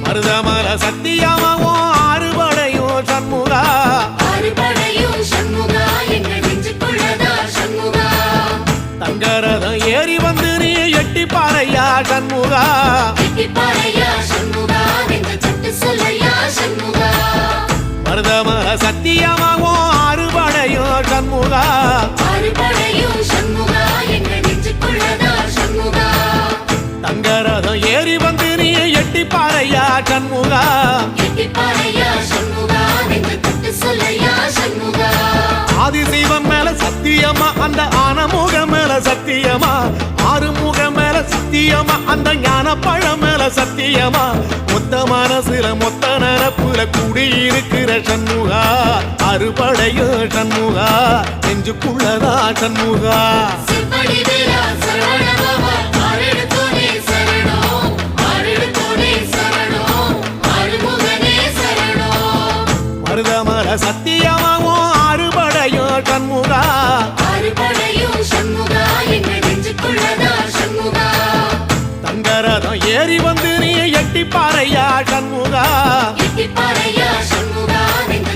மருதமல சத்தியமாவும் ஆறுபடையும் சண்முகா ஆறுபடையும் சண்முகா எங்க நெஞ்சுக்குள்ளதா சண்முகா தங்கரதம் ஏறி வந்து நீ எட்டி பாறையா சண்முகா எட்டி பாறையா சண்முகா எங்க சட்டு சொல்லையா சண்முகா மருதமல சத்தியமாவும் ஆறுபடையும் சண்முகா ஆறுபடையும் சண்முகா எங்க நெஞ்சுக்குள்ளதா சண்முகா தங்கரதம் ஏறி வந்து நீ எட்டி பாறையா சண்முகா எட்டி பாறையா சண்முகா எங்க சட்டு சொல்லையா சண்முகா ஆதிசைவம் மேல சத்தியமா அந்த ஆனமுக மேல சத்தியமா ஆறுமுக மேல சத்தியமா அந்த ஞான பழம் மேல சத்தியமா மொத்த மனசுல மொத்த நரப்புல குடியிருக்கிற சண்முகா அறுபடையோ சண்முகா நெஞ்சுக்குள்ளதா சண்முகா சிவடி வேலா சரவணபவா ஆரெடுத்தோனே சரணம் ஆரெடுத்தோனே சரணம் ஆறுமுகனே சரணம் மருதமல சத்தியமாவும் அறுபடையோ சண்முகா ஆறுபடையும் சண்முகா எங்க நெஞ்சுக்குள்ளதா சண்முகா தங்கரதம் ஏறி வந்து நீ எட்டி பாறையா சண்முகா எட்டி பாறையா சண்முகா எங்க